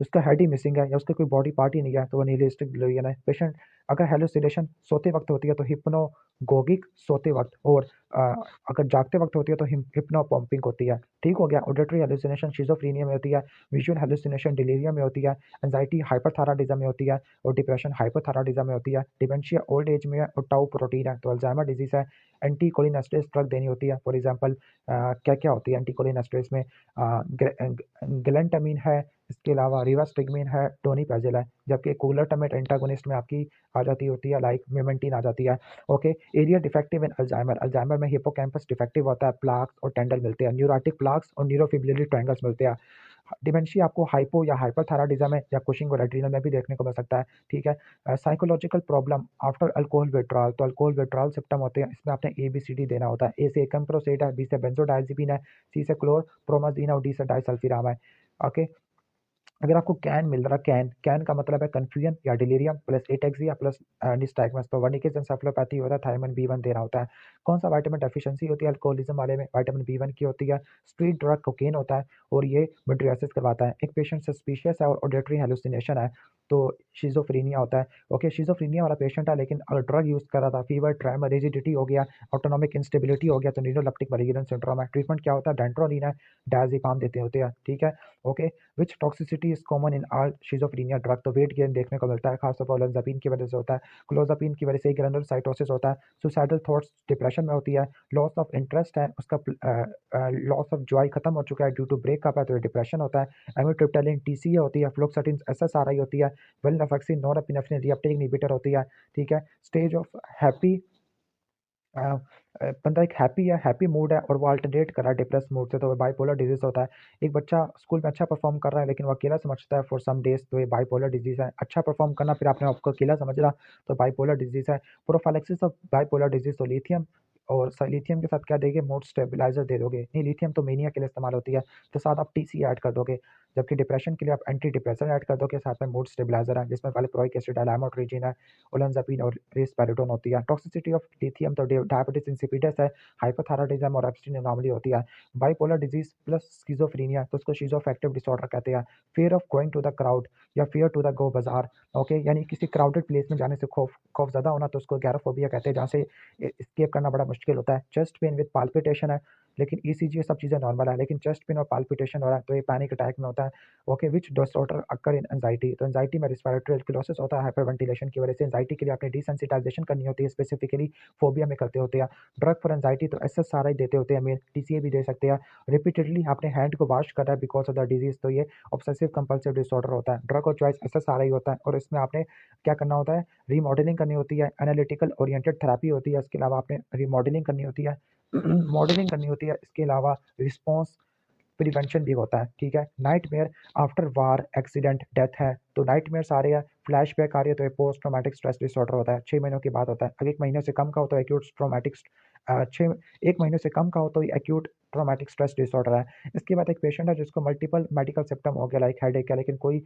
उसका हेड ही मिसिंग है या उसका कोई बॉडी पार्ट ही नहीं है तो वो निहिलिस्टिक डिल्यूजन है। पेशेंट अगर हेलुसिनेशन सोते वक्त होती है तो हिप्नोगोगिक सोते वक्त, और अ, अगर जागते वक्त होती है तो हिप्नो पंपिंग होती है। ठीक हो गया। ऑडिटरी हेलुसिनेशन शिज़ोफ्रेनिया में होती है, विजुअल हेलुसिनेशन डिलीरियम में होती है, एंजाइटी हाइपरथायराइडिज्म में होती है, और डिप्रेशन हाइपोथायराइडिज्म में होती है। डिमेंशिया ओल्ड एज में है और टाउ प्रोटीन है तो अल्जाइमर डिजीज है। एंटीकोलिनेस्टेरेस ड्रग देनी होती है। फॉर एग्जांपल क्या क्या होती है एंटीकोलिनेस्टेरेस में, ग्लेंटामिन है, इसके अलावा रिवास्टिगमिन है, टोनिपेजिल है। जबकि कूलरटमेट एंटागोनिस्ट में आपकी आ जाती होती है लाइक मेमेंटिन आ जाती है। ओके। एरिया डिफेक्टिव इन अल्जाइमर, अल्जाइमर में हिपोकैम्पस डिफेक्टिव होता है, प्लाक्स और टेंडल मिलते हैं, न्यूरोटिक प्लाक्स और न्यूरोफिब्रिलरी ट्रायंगल्स मिलते हैं। डिमेंशिया आपको हाइपो या हाइपरथायराइडिज्म है या कुशिंग और एड्रीनल में भी देखने को मिल सकता है। ठीक है। Psychological problem after alcohol withdrawal, तो अल्कोहल विड्रॉल सिम्टम होते हैं। इसमें आपने ABCD देना होता है। ए से एकम्प्रोसेट है, बी से बेंजोडायज़ेपिन है, सी से क्लोरप्रोमाजीन है और डी से डाइसल्फिराम है। ओके। अगर आपको कैन मिल रहा, कैन कैन का मतलब है कंफ्यूजन या डिलीरियम प्लस एटेक्सिया प्लस निस्टैगमस, तो वर्निकेज एन्सेफेलोपैथी होता है, थायमन B1 देना होता है। कौन सा विटामिन डेफिशिएंसी होती है अल्कोहलिज्म वाले में, विटामिन B1 की होती है। स्ट्रीट ड्रग कोकेन होता है और ये मिड्रियासिस करवाता है। एक पेशेंट सस्पिशियस है और ऑडिटरी हेलुसिनेशन है तो शिजोफ्रेनिया होता है। ओके। शिजोफ्रेनिया वाला पेशेंट है लेकिन अगर ड्रग यूज कर रहा था, फीवर, ट्रेमर, रिजिडिटी हो गया, ऑटोनॉमिक इंस्टेबिलिटी हो गया तो न्यूरोलेप्टिक मलिगनेंट सिंड्रोम है। ट्रीटमेंट क्या होता है, डेंट्रोलिन है, डायज़ेपाम देते होते हैं। ठीक है। Okay. Which toxicity is common in all schizophrenia drug, तो वेट गेन देखने को मिलता है, खासतौर पर ओlanzapine की वजह से होता है, क्लोजापिन की वजह से ग्रेनुलोसाइटोसिस होता है, सुसाइडल थॉट्स डिप्रेशन में होती है, लॉस ऑफ इंटरेस्ट है, उसका लॉस ऑफ जॉय खत्म हो चुका है ड्यू टू ब्रेकअप है तो ये डिप्रेशन होता है, एमिट्रिप्टाइलिन TCA होती है, फ्लोक्साटिन SSRI होती है, वेलनाफेक्सिन नॉरएपिनेफ्रिन रिएप्टेक इनहिबिटर होती है। ठीक है। स्टेज ऑफ हैप्पी, बंदा एक हैप्पी मूड है और वो अल्टरनेट कर रहा है डिप्रेस मूड से तो वो बाइपोलर डिजीज होता है। एक बच्चा स्कूल में अच्छा परफॉर्म कर रहा है लेकिन वो अकेला समझता है फॉर सम डेज तो ये बाइपोलर डिजीज है। अच्छा परफॉर्म करना फिर आपने आपको अकेला समझ रहा तो बाइपोलर डिजीज है। प्रोफाइलैक्सिस ऑफ बाइपोलर डिजीज तो लिथियम, और लिथियम के साथ क्या देंगे, मूड स्टेबलाइजर दे दोगे। नहीं, लिथियम तो मेनिया के लिए इस्तेमाल होती है तो साथ आप TC ऐड कर दोगे। जबकि डिप्रेशन के लिए आप एंटी डिप्रेसर ऐड कर दोगे, साथ में मूड स्टेबलाइजर है जिसमें वैलिप्रोइक एसिड है, लाइमोट्रिजीन है, ओlanzapine और रिस्पेरिडोन होती है। टॉक्सिसिटी ऑफ लिथियम तो डायबिटीज इंसिपिडस है, हाइपोथायराइडिज्म और एब्स्टिन एनोमली होती है। बाइपोलर डिजीज प्लस स्किज़ोफ्रेनिया तो उसको शिज़ोअफेक्टिव डिसऑर्डर कहते हैं। Fear of going to the crowd या फियर टू द गो बाजार। ओके। यानी किसी क्राउडेड प्लेस में जाने से खौफ ज़्यादा होना तो उसको एगोराफोबिया कहते हैं, जहाँ से एस्केप करना बड़ा मुश्किल होता है। चेस्ट पेन विद पाल्पिटेशन है लेकिन ECG ये सब चीज़ें नॉर्मल है, लेकिन चेस्ट पेन और पाल्पिटेशन हो रहा है तो ये पैनिक अटैक में होता है। ओके। विच डिसऑर्डर अकर इन एंजाइटी, तो एंजाइटी में रिस्पिरेटरी एल्कुलोसिस होता है हाइपरवेंटिलेशन की वजह से। एंजाइटी के लिए आपने डिसेंसिटाइजेशन करनी होती है, स्पेसिफिकली फोबिया में करते होते हैं। ड्रग फॉर एंजाइटी तो SSRI देते होते हैं, मेल TCA भी दे सकते हैं। रिपीटेडली आपने हैंड को वॉश कर रहा है बिकॉज ऑफ द डिजीज तो ये ऑब्सेसिव कंपल्सिव डिसऑर्डर होता है। ड्रग और चॉइस SSRI होता है और इसमें आपने क्या करना होता है, रीमॉडलिंग करनी होती है, एनालिटिकल ओरिएंटेड थेरेपी होती है, इसके अलावा आपने रीमॉडलिंग करनी होती है मॉडलिंग करनी होती है, इसके अलावा रिस्पॉन्स प्रिवेंशन भी होता है। ठीक है। नाइटमेयर आफ्टर वार एक्सीडेंट डेथ है तो नाइटमेयर्स आ रहे हैं, फ्लैशबैक आ रही है तो ये पोस्ट ट्रॉमेटिक स्ट्रेस डिसऑर्डर होता है। 6 महीनों की बात होता है। अगर 1 महीने से कम का हो तो एक्यूट ट्रॉमेटिक, 1 महीने से कम का हो तो एक्यूट ट्रॉमेटिक स्ट्रेस डिसऑर्डर है। इसके बाद एक पेशेंट है जिसको मल्टीपल मेडिकल सिम्टम हो गया लाइक हेडेक है लेकिन कोई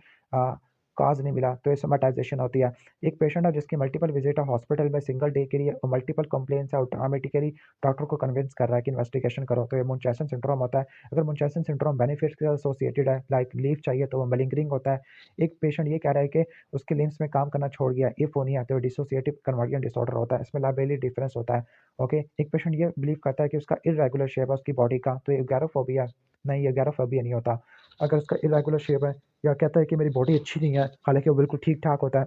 काज नहीं मिला तो ये सोमेटाइजेशन होती है। एक पेशेंट है जिसकी मल्टीपल विजिट है हॉस्पिटल में सिंगल डे के लिए और मल्टीपल कंप्लेंट्स है और ड्रामेटिकली डॉक्टर को कन्विंस कर रहा है कि इन्वेस्टिगेशन करो तो ये मुंचेसन सिंड्रोम होता है। अगर मुंचेसन सिंड्रोम बेनिफिट्स के साथ एसोसिएटेड है लाइक लीव चाहिए तो वो मलिंगरिंग होता है। एक पेशेंट ये कह रहा है कि उसके लिम्स में काम करना छोड़ गया, एफोनिया तो डिसोसिएटिव कन्वर्जन डिसऑर्डर होता है, इसमें लाइबिलिटी डिफरेंस होता है। ओके। एक पेशेंट ये बिलीव करता है कि उसका इरेगुलर शेप है उसकी बॉडी का तो ये एगोराफोबिया, नहीं, ये एगोराफोबिया नहीं होता। अगर उसका इरेगुलर शेप है या कहता है कि मेरी बॉडी अच्छी नहीं है हालांकि वो बिल्कुल ठीक ठाक होता है,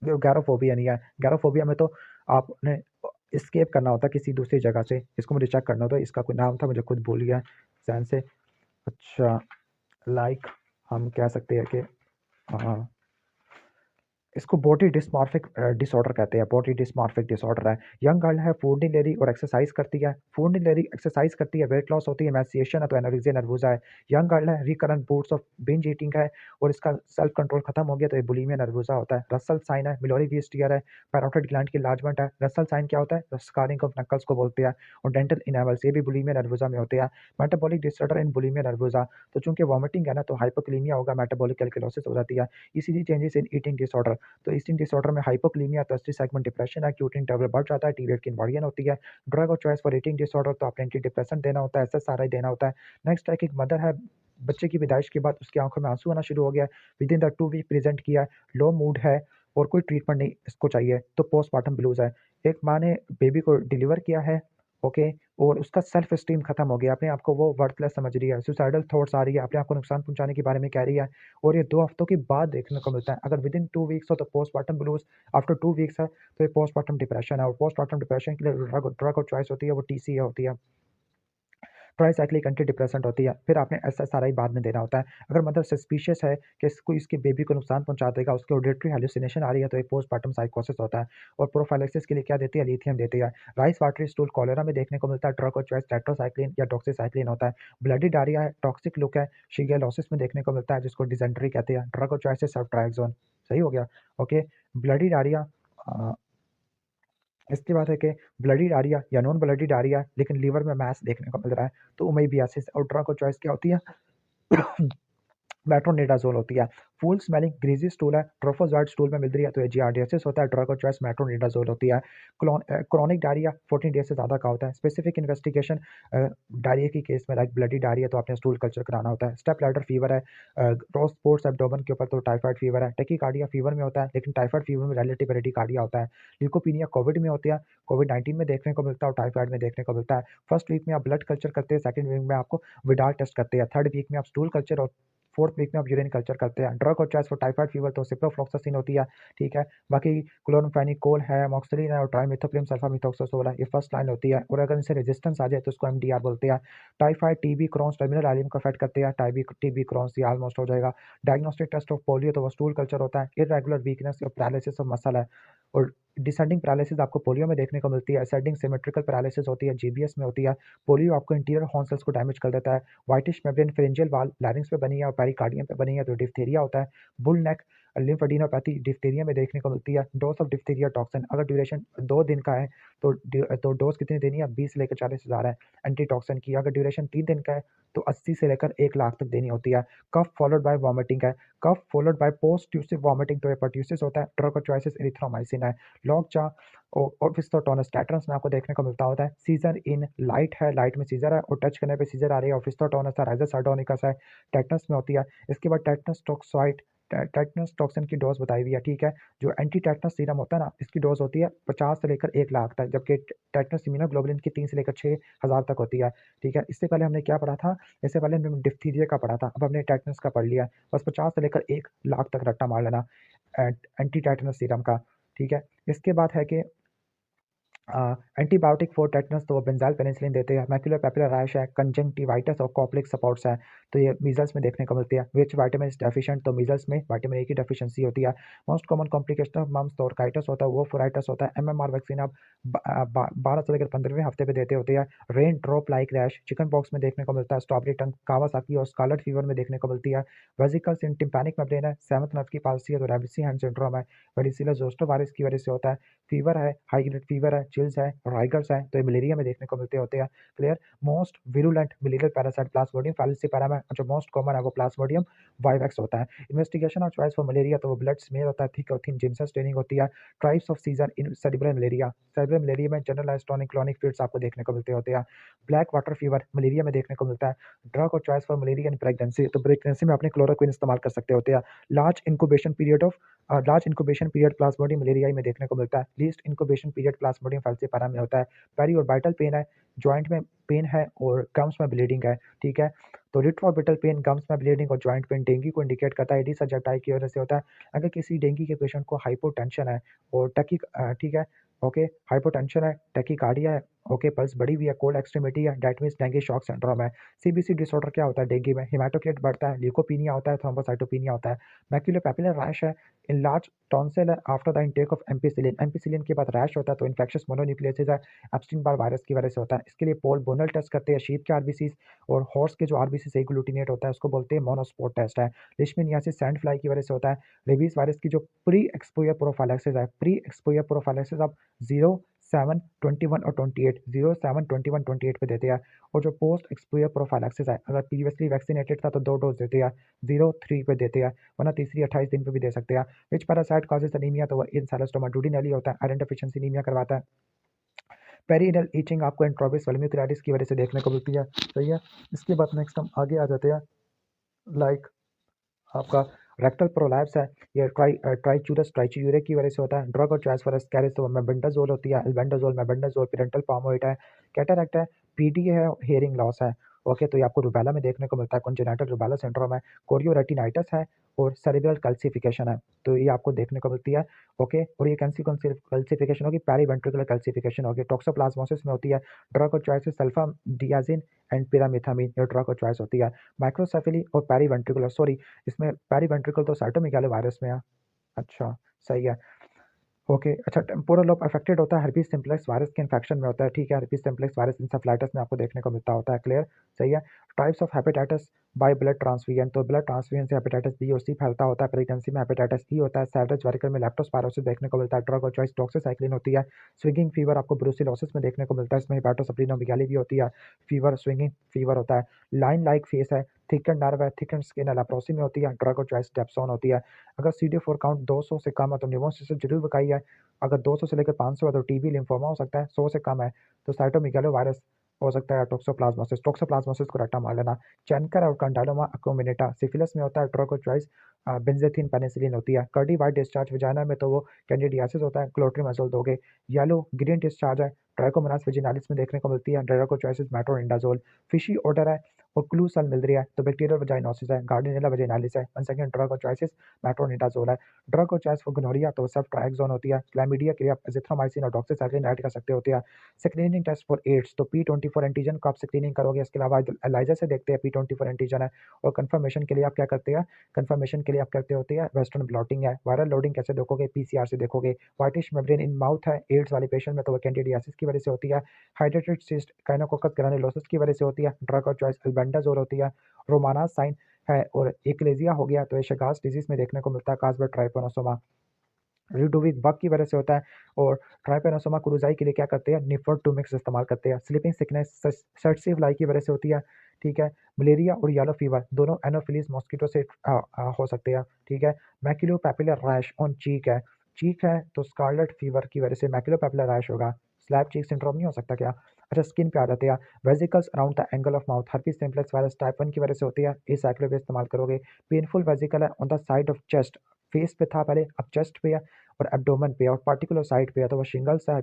ये गैरोफोबिया नहीं है। गैरोफोबिया में तो आपने एस्केप करना होता है किसी दूसरी जगह से। इसको मुझे चेक करना होता है, इसका कोई नाम था मुझे खुद भूल गया जहन से। अच्छा, लाइक हम कह सकते हैं कि हाँ, इसको बॉडी डिस्मॉर्फिक डिसऑर्डर कहते हैं। बॉडी डिस्मॉर्फिक डिसऑर्डर है। यंग गर्ल है, फूड नहीं ले रही और एक्सरसाइज करती है। फूड नहीं ले रही, एक्सरसाइज करती है, वेट लॉस होती है, एमासिएशन है तो एनोरेक्सिया नर्वोसा है। यंग गर्ल है, recurrent boots of binge eating है और इसका सेल्फ कंट्रोल खत्म हो गया तो ये बुलिमिया नर्वोसा होता है। रसल साइन है, मिलोरी वीस्टियर है, पैरोटिड ग्लैंड की लार्जमेंट है। रसल साइन क्या होता है? स्कारिंग ऑफ नकल्स को बोलते हैं। और डेंटल इनेमल्स ये भी बुलिमिया नर्वोसा में होते हैं। Metabolic disorder in bulimia nervosa, तो चूंकि वॉमिटिंग है ना तो हाइपोक्लीमिया होगा, मेटाबॉलिक एल्कलोसिस हो जाती है। ECG changes in eating disorder, तो ईटिंग डिसऑर्डर में हाइपोक्लीमिया, थर्स्टी सेगमेंट डिप्रेशन है, क्यूट इंटरवल बढ़ जाता है, टी वेव की इन्वर्जन होती है। ड्रग और चॉइस फॉर ईटिंग डिसऑर्डर, तो आपने एंटी डिप्रेसेंट देना होता है, एसएसआरआई देना होता है। नेक्स्ट है कि एक मदर है, बच्चे की पैदाइश के बाद उसकी आंखों में आंसू आना शुरू हो गया, within the 2 week present किया है, लो मूड है और कोई ट्रीटमेंट नहीं इसको चाहिए, तो पोस्टमार्टम ब्लूज है। एक माँ ने बेबी को डिलीवर किया है, ओके, और उसका सेल्फ एस्टीम खत्म हो गया, अपने आप को वो वर्थलेस समझ रही है, सुसाइडल थॉट्स आ रही है, अपने आप को नुकसान पहुंचाने के बारे में कह रही है, और ये 2 हफ्तों के बाद देखने को मिलता है। अगर विद इन 2 वीक्स हो तो पोस्टमार्टम ब्लूज, आफ्टर 2 वीक्स है तो ये पोस्टमार्टम डिप्रेशन है। और पोस्टमार्टम डिप्रेशन के लिए ड्रग और चॉइस होती है वो टीसीए होती है, ट्राइसाइक्लिक एंटी डिप्रेसेंट होती है। फिर आपने एसएसआरआई बाद में देना होता है। अगर मदर सस्पिशियस है कि इसको इसके बेबी को नुकसान पहुंचा देगा, उसके ऑडिटरी हेलुसिनेशन आ रही है, तो एक पोस्टमार्टम साइकोसिस होता है। और प्रोफाइलेक्सिस के लिए क्या देती है? लिथियम देती है। राइस वाटरी स्टूल कॉलेरा में देखने को मिलता है। ड्रग और चॉइस टेट्रासाइक्लिन या डॉक्सीसाइक्लिन होता है। ब्लडी डायरिया है, टॉक्सिक लुक है, शिगेलोसिस में देखने को मिलता है, जिसको डिसेंट्री कहते हैं। ड्रग और चॉइस है सेफ्ट्राइक्सोन। सही हो गया, ओके। ब्लडी डायरिया, इसके बाद है कि ब्लडी डायरिया या नॉन ब्लडी डायरिया, लेकिन लीवर में मैस देखने को मिल रहा है, तो उमेबियासिस। और ड्रग और चॉइस क्या होती है? मेट्रोनिडाज़ोल होती है। फूल स्मेलिंग ग्रीजी स्टूल है, ट्रोफोजॉइड स्टूल में मिल रही है तो ये जियार्डियासिस होता है। ड्रग और चॉइस मेट्रोनिडाज़ोल होती है। क्रोनिक डायरिया 14 डेज से ज़्यादा का होता है। स्पेसिफिक इन्वेस्टिगेशन डायरिया की केस में, लाइक ब्लडी डायरिया, तो आपने स्टूल कल्चर कराना होता है। स्टेप लैडर फीवर है, क्रॉस स्पोर्ट्स एब्डोमेन के ऊपर, तो टाइफाइड फीवर है। टेकीकार्डिया फीवर में होता है, लेकिन टाइफाइड फीवर में रिलेटिव ब्रेडिकार्डिया होता है। ल्यूकोपीनिया कोविड में होती है, कोविड-19 में देखने को मिलता है और टाइफाइड में देखने को मिलता है। फर्स्ट वीक में आप ब्लड कल्चर करते हैं, सेकंड वीक में आपको विडाल टेस्ट करते हैं, थर्ड वीक में आप स्टूल कल्चर और फोर्थ वीक में आप यूरिन कल्चर करते हैं। ड्रग और चॉइस फॉर टाइफाइड फीवर तो सिप्रोफ्लॉक्सासिन होती है, ठीक है। बाकी क्लोरामफेनिकोल है, अमोक्सिसिलिन है और ट्राइमेथोप्रिम सल्फामेथोक्सोसोल है, ये फर्स्ट लाइन होती है। और अगर इनसे रेजिस्टेंस आ जाए तो इसको एमडीआर बोलते हैं। Typhoid, TB, Crohn's terminal ileum को अफेक्ट करते हैं। टीबी क्रॉन्स ये ऑलमोस्ट हो जाएगा। डायग्नोस्टिक टेस्ट ऑफ पोलियो, तो वो स्टूल कल्चर होता है। इरेगुलर वीकनेस और पैरालिसिस ऑफ मसल है। और डिसेंडिंग पैरालिसिस आपको पोलियो में देखने को मिलती है। असेंडिंग सिमेट्रिकल पैरालिसिस होती है, जीबीएस में होती है। पोलियो आपको इंटीरियर हॉर्न सेल्स को डैमेज कर देता है। व्हाइटिश मेम्ब्रेन फेरेंजियल वाल लैरिंक्स पे बनी है और पेरिकार्डियम पे बनी है, तो डिप्थीरिया होता है। बुल नेक लिम्फेडिनोपैथी डिप्थीरिया में देखने को मिलती है। डोज ऑफ डिप्थीरिया टॉक्सिन, अगर ड्यूरेशन 2 दिन का है तो डोज कितनी देनी है? 20 से लेकर 40,000 है एंटी टॉक्सिन की। अगर ड्यूरेशन 3 दिन का है तो 80 से लेकर 1 लाख तक देनी होती है। कफ फॉलोड बाय वॉमिटिंग है, cough followed by post tussive vomiting, तो ये परट्यूसिस होता है। ड्रग और चॉइसेस एरिथ्रोमाइसिन है। लॉक जा और फिस्टोटोनस टेट्रस में आपको देखने को मिलता होता है। सीजर इन लाइट है, लाइट में सीजर है और टच करने पे सीजर आ रही है। और फिस्टोटोनस है, राइजस सार्डोनिकस है, टेटनस में होती है। इसके बाद टेटनस टॉक्साइड, टेटनस टॉक्सिन की डोज बताई हुई है, ठीक है। जो एंटी टेटनस सीरम होता है ना, इसकी डोज होती है 50 से लेकर 1 लाख तक, जबकि टेटनस इम्यूनोग्लोबुलिन की 3 से लेकर 6,000 तक होती है, ठीक है। इससे पहले हमने क्या पढ़ा था? इससे पहले हमने डिप्थीरिया का पढ़ा था, अब हमने टेटनस का पढ़ लिया। बस 50 से लेकर 1 लाख तक रट्टा मार लेना एंटी टेटनस सीरम का, ठीक है। इसके बाद है कि एंटीबायोटिक फॉर टेटनस, तो वो बेंजाइल पेनिसिलिन देते हैं। मैक्युलर पेपिलर रैश है, कंजंक्टिवाइटिस और कॉप्लेक्स सपोर्ट्स है, तो ये मीजल्स में देखने को मिलती है। विच विटामिन डेफिशिएंट, तो मीजल्स में विटामिन ए की डेफिशिएंसी होती है। Most common complication of mumps तो ऑर्काइटिस होता है, वो फोराइटिस होता है। एमएमआर वैक्सीन आप 12 से लेकर 15वें हफ्ते पे देते होते हैं। Rain drop like rash chicken pox में देखने को मिलता है। स्ट्रॉबेरी टंग कावासाकी और स्कारलेट फीवर में देखने को मिलती है। वेसिकल्स इन टिम्पैनिक मेम्ब्रेन है, सेवंथ नर्व की पाल्सी है तो रेबिसी हैंड सिंड्रोम है। वेरिसिलस जोस्टर वायरस की वजह से होता है। फीवर है, हाई ग्रेड फीवर है, चिल्स है, राइगर्स है, तो ये मलेरिया में देखने को मिलते होते हैं। Clear. Most virulent malarial parasite plasmodium falciparum है, जो मोस्ट कॉमन है वो प्लाज्मोडियम वाइवेक्स होता है। इन्वेस्टिगेशन और चॉइस फॉर मलेरिया, तो वो ब्लड स्मेयर होता है, थिक और थिन जिनसा स्टेनिंग होती है। Types off season in cerebral malaria, cerebral malaria में जनरलाइज्ड टॉनिक क्लॉनिक फिट्स आपको देखने को मिलते होते हैं। ब्लैक वाटर फीवर मलेरिया में देखने को मिलता है। ड्रग और choice for malaria in pregnancy, तो प्रेगनेंसी में अपने क्लोरोक्विन इस्तेमाल कर सकते होते हैं। Large incubation period of large incubation period Plasmodium malaria में देखने को मिलता है। लीस्ट इंक्यूबेशन पीरियड प्लाज्मोडियम फैलेसिपेरम में होता है। पेरी और बाइटल पेन है, जॉइंट में पेन है और गम्स में ब्लीडिंग है, ठीक है। तो रिट्रोबिटल पेन, गम्स में ब्लीडिंग और जॉइंट पेन डेंगू को इंडिकेट करता है। एडिस एजिप्टाई की वजह से होता है। अगर किसी डेंगू के पेशेंट को हाइपोटेंशन है और ठीक है, ओके, हाइपोटेंशन है, टैकीकार्डिया है ओके, पल्स बढ़ी हुई है, कोल्ड एक्सट्रीमिटी है, that means dengue shock syndrome है। सीबीसी डिसऑर्डर क्या होता है डेंगू में? हेमाटोक्रिट बढ़ता है, ल्यूकोपीनिया होता है, थ्रोम्बोसाइटोपिनिया होता है। मैक्यूलोपैपुलर रैश है, enlarged टॉन्सिल है after the intake of ampicillin. Ampicillin के बाद रैश होता है तो इन्फेक्शियस मोनोन्यूक्लियोसिस है, एप्स्टीन बार वायरस की वजह से होता है। इसके लिए पोल बोनल टेस्ट करते हैं, शीप के आरबीसी और हॉर्स के जो आरबीसी एग्लूटिनेट होता है उसको बोलते हैं मोनोस्पोट टेस्ट है। लिशमिनियासिस सैंड फ्लाई की वजह से होता है। रेबीज वायरस की जो प्री एक्सपोजर प्रोफाइलैक्सिस है, प्री एक्सपोजर प्रोफाइलैक्सिस आप 0, 7, 21 और 28, 0, 7, 21, 28 पे देते हैं। और जो पोस्ट एक्सपोजर प्रोफाइलैक्सिस है, अगर प्रीवियसली वैक्सीनेटेड था तो 2 डोज देते हैं, 0, 3 पे देते हैं, वरना तीसरी 28 दिन पे भी दे सकते हैं। विच पैरासाइट कॉजेज अनीमिया? तो वो इनसेलोस्टोमा डुडिनेली होता है, आयरन डेफिशिएंसी अनीमिया करवाता है। पेरिनल ईचिंग आपको एंट्रोपिस वल्मिक्युलारिस की वजह से देखने को मिलती है। सही है। इसके बाद नेक्स्ट हम आगे आ जाते हैं, लाइक आपका रेक्टल प्रोलैप्स है, ये ट्राइचूरस ट्राइचूरिया की वजह से होता है। ड्रग और चॉइस फॉर एस्कैरिस तो मेबेंडाजोल होती है, एल्बेंडाजोल, मेबेंडाजोल, पेरेंटल पामोइट है। कैटरैक्ट है, पीडी है, हियरिंग लॉस है। ओके, तो ये आपको रुबेला में देखने को मिलता है, कॉन्जेनिटल रुबेला सिंड्रोम है, कोरियोरेटिनाइटिस है और सेरेब्रल कैल्सिफिकेशन है, तो ये आपको देखने को मिलती है। ओके, और ये कैंसी कैल्सिफिकेशन होगी, पेरीवेंट्रिकुलर कैल्सिफिकेशन होगी, टॉक्सोप्लाज्मोसिस में होती है। ड्रग और चॉइस सल्फा डियाजिन एंड पिरामिथामिन, ये ड्रग और चॉइस होती है। माइक्रोसेफेली और पेरीवेंट्रिकुलर, सॉरी इसमें पेरीवेंट्रिकल तो साइटोमेगालो वायरस में है। अच्छा, सही है। ओके, अच्छा, टेम्पोरल लोब अफेक्टेड होता है, हर्पीस सिम्प्लेक्स वायरस के इन्फेक्शन में होता है। ठीक है, हर्पीस सिम्प्लेक्स वायरस इंसेफ्लाइटिस में आपको देखने को मिलता होता है। क्लियर? सही है। Types of hepatitis by blood transfusion, तो ब्लड ट्रांसफ्यूजन से हेपेटाइटिस बी और सी फैलता होता है। प्रेगनेंसी में हेपेटाइटिस ई होता है। सैलरेज वेरिकल में लेप्टोस्पायरोसिस देखने को मिलता है। ड्रग और चॉइस डॉक्सीसाइक्लिन होती है। स्विंगिंग फीवर आपको ब्रूसिलोसिस में देखने को मिलता है, इसमें हेपाटोसप्लीनोमेगाली भी होती है। फीवर स्विंगिंग फीवर होता है। लाइन लाइक फेस है, थिकन नर्व है, थिकन स्किन है, लेप्रोसी में होती है। ड्रग और चॉइस डेप्सोन होती है। अगर CD4 काउंट 200 से कम है तो निमोनिसिस जरूर बताई है। अगर 200 से लेकर 500 है तो टीबी लिम्फोमा हो सकता है, 100 से कम है तो साइटोमेगालो वायरस हो सकता है, टोक्सोप्लाज्मोसिस, टोक्सोप्लाज्मोसिस को रट्टा मार लेना। चैनकर और कंडालोमा अक्यूमिनेटा सिफिलिस में होता है। ड्रग और चॉइस बेंजेथिन पेनिसिलिन होती है। कर्डी वाइट डिस्चार्ज वजाइना में तो वो कैंडिडियासिस होता है, क्लोट्रिमाजोल दोगे। येलो ग्रीन डिस्चार्ज है, ट्राइकोमोनास वेजिनालिस में देखने को मिलती है। ड्रग और चॉइस मेट्रोनिडाजोल। फिशी ऑर्डर है और क्लू सेल मिल रही है तो बैक्टीरियल वजाइनोसिस है, गार्डिनेला वजाइनालिस है। वन सेकंड, ड्रग और चॉइस मेट्रोनिडाजोल है। ड्रग और चॉइस फॉर गोनोरिया तो सब ट्राइक्सोन होती है। क्लैमिडिया के लिए आप एजिथ्रोमाइसिन और डॉक्सीसाइक्लिन ऐड कर सकते होते हैं। स्क्रीनिंग टेस्ट फॉर एड्स तो P24 एंटीजन को आप स्क्रीनिंग करोगे, इसके अलावा एलाइजा से देखते हैं P24 एंटीजन है। और कंफर्मेशन के लिए आप क्या करते हैं, कंफर्मेशन के लिए आप करते होते हैं वेस्टर्न ब्लॉटिंग है। वायरल लोडिंग कैसे देखोगे, PCR से देखोगे। व्हाइटिश मेम्ब्रेन इन माउथ है एड्स वाले पेशेंट में तो वो कैंडिडियासिस की वजह से होती है। हाइड्रेटेड सिस्ट काइनोकोकस ग्रानुलोसिस की वजह से होती है। ड्रग और चॉइस अल्बेंडाजोल होती है। रोमाना साइन है और एक्लेजिया हो गया तो ये शगास डिजीज में देखने को मिलता है, कास्बर्ग ट्राइपोनोसोमा। ल्यूडोविक बग की वजह से होता है। और ट्राइपेनोसोमा क्रूजाई के लिए क्या करते हैं, निफर टू मिक्स इस्तेमाल करते हैं। स्लीपिंग सिकनेस सर्सी फ्लाई की वजह से होती है। ठीक है। मलेरिया और येलो फीवर दोनों एनोफिलीज मॉस्किटो से हो सकते हैं। ठीक है। मैक्यूलोपैपुलर रैश ऑन चीक है, चीक है तो स्कारलेट फीवर की वजह से मैक्यूलोपैपुलर रैश होगा। स्लैप चीक सिंड्रोम नहीं हो सकता क्या? अच्छा, स्किन पे आ जाते हैं। Vesicles around the angle of mouth, herpes simplex virus type 1 की वजह से होती है, इस साइक्लो पे इस्तेमाल करोगे। पेनफुल वेजिकल है on the side of chest, face पे था पहले, अब चेस्ट पे है और एब्डोमेन पे और पार्टिकुलर साइड पे है तो वो शिंगल्स है,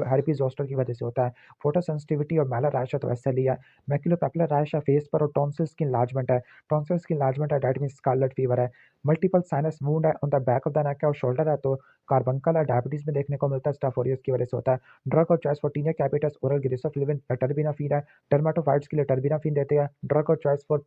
herpes zoster की वजह से होता है। फोटो सेंसिटिविटी और मैलर रैश है तो SLE है। मैक्यूलोपैपुलर रैश है फेस पर और टॉन्सिल्स की इन्लार्जमेंट है, टॉन्सिल्स की इन्लार्जमेंट है, दैट मींस स्कारलेट फीवर है। मल्टीपल साइनस वुंड है on the back of the neck है और शोल्डर है तो कार्बंकल है, डायबिटीज में देखने को मिलता है, स्टाफ ओरियस की वजह से होता है। ड्रग और choice for tinea capitis oral griseofulvin terbinafine है, डर्मेटोफाइट्स के लिए टर्बिनाफिन देते हैं। ड्रग और चॉइस फॉर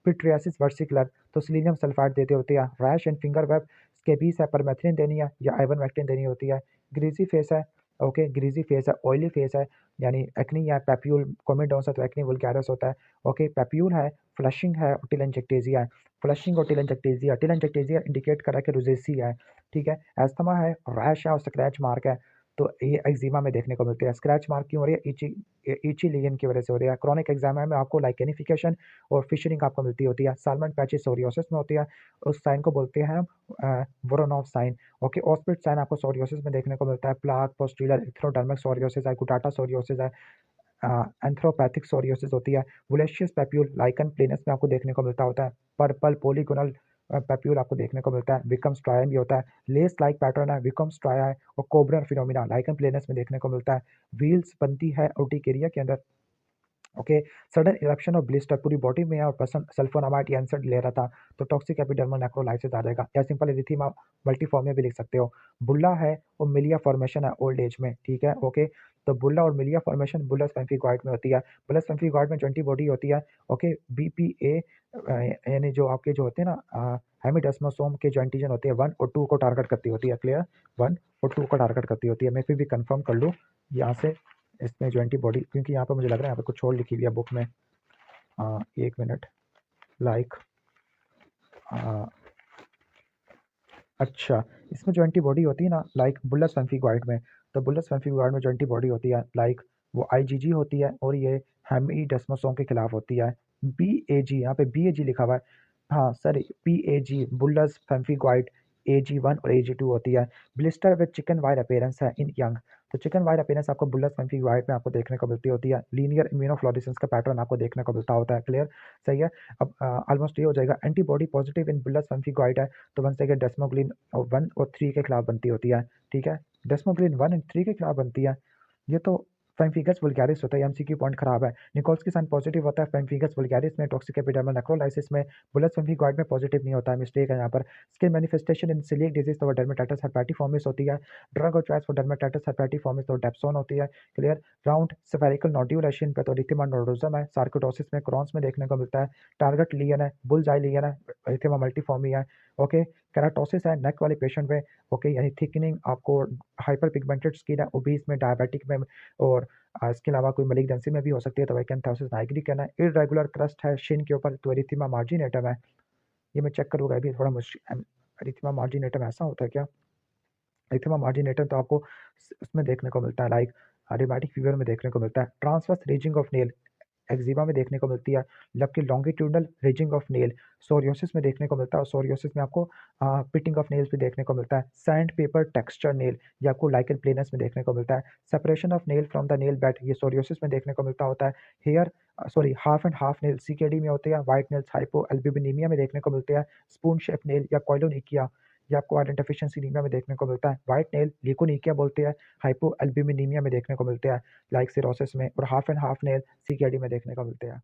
पिट्रियासिस वर्सिकुलर तो सिलीनियम सल्फाइड देते होते हैं। Rash and finger web scabies है, परमेथ्रिन देनी है या आइवरमेक्टिन देनी होती है। ग्रीजी फेस है, ओके, ग्रीजी फेस है, ऑयली फेस है, यानी एक्नी या पैप्यूल कोमिडोन्स है तो एक्नी वुल्गारिस होता है। ओके, पैप्यूल है, फ्लशिंग है और टिलेंजेक्टेजिया है। फ्लशिंग और टिलेंजेक्टेजिया इंडिकेट कर रहा है कि रोजेसी है। ठीक है। एस्थमा है, रैश है और स्क्रैच मार्क है तो ये एक्जिमा में देखने को मिलते हैं। स्क्रैच मार्क क्यों हो रही है? इची लिगन की वजह से हो रही है। क्रॉनिक एक्जामा में आपको लाइकेनिफिकेशन और फिशरिंग आपको मिलती होती है। साल्मन पैचेस सोरियोसिस में होती है, उस साइन को बोलते हैं वोरोनोव साइन। ओके, ऑस्पिट साइन आपको सोरियोसिस में देखने को मिलता है। प्लाक पोस्टीरियर इथ्रोडर्मिक सोरियोसिस है, गुटाटा सोरियोसिस है, एंथ्रोपैथिक सोरियोसिस होती है। वुलेशियस पैप्यूल लाइकन प्लेनस में आपको देखने को मिलता होता है। पर्पल पोलीगोनल पैप्यूल आपको देखने को मिलता है। विकम स्ट्रायम भी होता है। लेस लाइक पैटर्न है, विकम स्ट्राया है और कोब्रर फिनोमिना लाइकन प्लेनस में देखने को मिलता है। व्हील्स बनती है अर्टिकेरिया के अंदर। ओके, सडन इरप्शन और ब्लिस्टर पूरी बॉडी में है और पर्सन सल्फोनामाइड या एंसर ले रहा था तो टॉक्सिक एपिडर्मल नेक्रोलाइसिस आ जाएगा या सिंपल एरिथीमा मल्टीफॉर्मिया भी लिख सकते हो। बुल्ला है और मिलिया फॉर्मेशन है ओल्ड एज में। ठीक है। ओके, तो बुल्ला और मिलिया फॉर्मेशन बुल्लस पेम्फिगॉइड में होती है। बुल्लस पेम्फिगॉइड में जो एंटीबॉडी होती है, ओके, बीपीए यानी जो आपके जो होते हैं ना हेमिडेस्मोसोम के जो एंटीजन होते हैं 1 और 2 को टारगेट करती होती है। क्लियर? 1 और 2 को टारगेट करती होती है। मैं फिर भी कंफर्म कर लूँ यहाँ से, इसमें जो एंटीबॉडी, क्योंकि यहाँ पर मुझे लग रहा है यहाँ पे कुछ और लिखी हुई है बुक में। 1 मिनट, लाइक अच्छा, इसमें जो एंटीबॉडी होती है ना, लाइक बुल्लस पेम्फिगॉइड में, तो बुल्लस पेम्फिगॉइड में जो एंटीबॉडी होती है, लाइक वो आईजीजी होती है और ये हेमिडेस्मोसोम के खिलाफ होती है। बीएजी, यहाँ पे बीएजी लिखा हुआ है। हाँ सर, बीएजी बुल्लस पेम्फिगॉइड एजी 1 और एजी 2 होती है। Blister with chicken wire appearance है इन यंग, तो चिकन वायर अपीयरेंस आपको बुल्लस पेम्फिगॉइड में आपको देखने को मिलती होती है। लीनियर इम्यूनोफ्लोरेसेंस का पैटर्न आपको देखने को मिलता होता है। क्लियर? सही है। अब ऑलमोस्ट ये हो जाएगा। एंटीबॉडी पॉजिटिव इन बुल्लस पेम्फिगॉइड है, तो वन सेकेंड डेस्मोग्लिन 1 और 3 के खिलाफ बनती होती है। ठीक है, डेस्मोग्लिन 1 एंड 3 के खिलाफ बनती है। ये तो पेम्फिगस वल्गैरिस होता है। एमसीक्यू पॉइंट खराब है। निकोल्स्की साइन पॉजिटिव होता है पेम्फिगस वल्गैरिस में, टॉक्सिक एपिडर्मल नेक्रोलाइसिस में। बुल्लस पेम्फिगॉइड में पॉजिटिव नहीं होता है, मिस्टेक है यहाँ पर। स्किन मैनिफेस्टेशन इन सीलिएक डिजीज तो डर्मेटाइटिस हेपेटिफॉर्मिस होती है। ड्रग और चॉइस फॉर डर्मेटाइटिस हेपेटिफॉर्मिस तो डेप्सोन होती है। Clear? Round spherical nodule Asian पे तो इरिथेमा नोडोजम है। सार्कोइडोसिस में क्रॉन्स में देखने को मिलता है। टारगेट लियन है, बुल्स आई लियन है, इरिथेमा मल्टीफॉर्मी है। ओके, केराटोसिस है नेक वाले पेशेंट में। ओके, यानी थिकनिंग आपको, हाइपर पिगमेंटेड स्किन है ओबीस में, डायबिटिक में, और इसके अलावा कोई मैलिग्नेंसी में भी हो सकती है, तो वैकेंथासिस नाइग्रिकन है। इर्रेगुलर क्रस्ट है शिन के ऊपर, तो एरिथेमा मार्जिनेटम है। ये मैं चेक करूँगा, अभी थोड़ा मुश्किल। एरिथेमा मार्जिनेटम ऐसा होता है क्या? एरिथेमा मार्जिनेटम तो आपको उसमें देखने को मिलता है, लाइक रिमेटिक फीवर में देखने को मिलता है। ट्रांसवर्स रीजिंग ऑफ नेल एक्जिमा में देखने को मिलती है। जबकि longitudinal rising of nail psoriasis में देखने को मिलता है, और सोरियोसिस में आपको पिटिंग ऑफ नेल्स भी देखने को मिलता है। सैंड पेपर टेक्सचर नेल ये आपको लाइकन प्लेनस में देखने को मिलता है। Separation of nail from the nail bed ये सोरियोसिस में देखने को मिलता होता है। Hair sorry half and half nail CKD में होते हैं। वाइट नेल्स हाइपो एल्ब्यूमिनीमिया में देखने को मिलते हैं। स्पून शेप नेल या कोइलोनिकिया ये आपको आयरन डेफिशिएंसी एनीमिया में देखने को मिलता है। वाइट नेल ल्यूकोनिकिया बोलते हैं, हाइपो एल्ब्यूमिनीमिया में देखने को मिलते हैं, लाइक सिरोसिस में। और half and half nail CKD में देखने को मिलते हैं।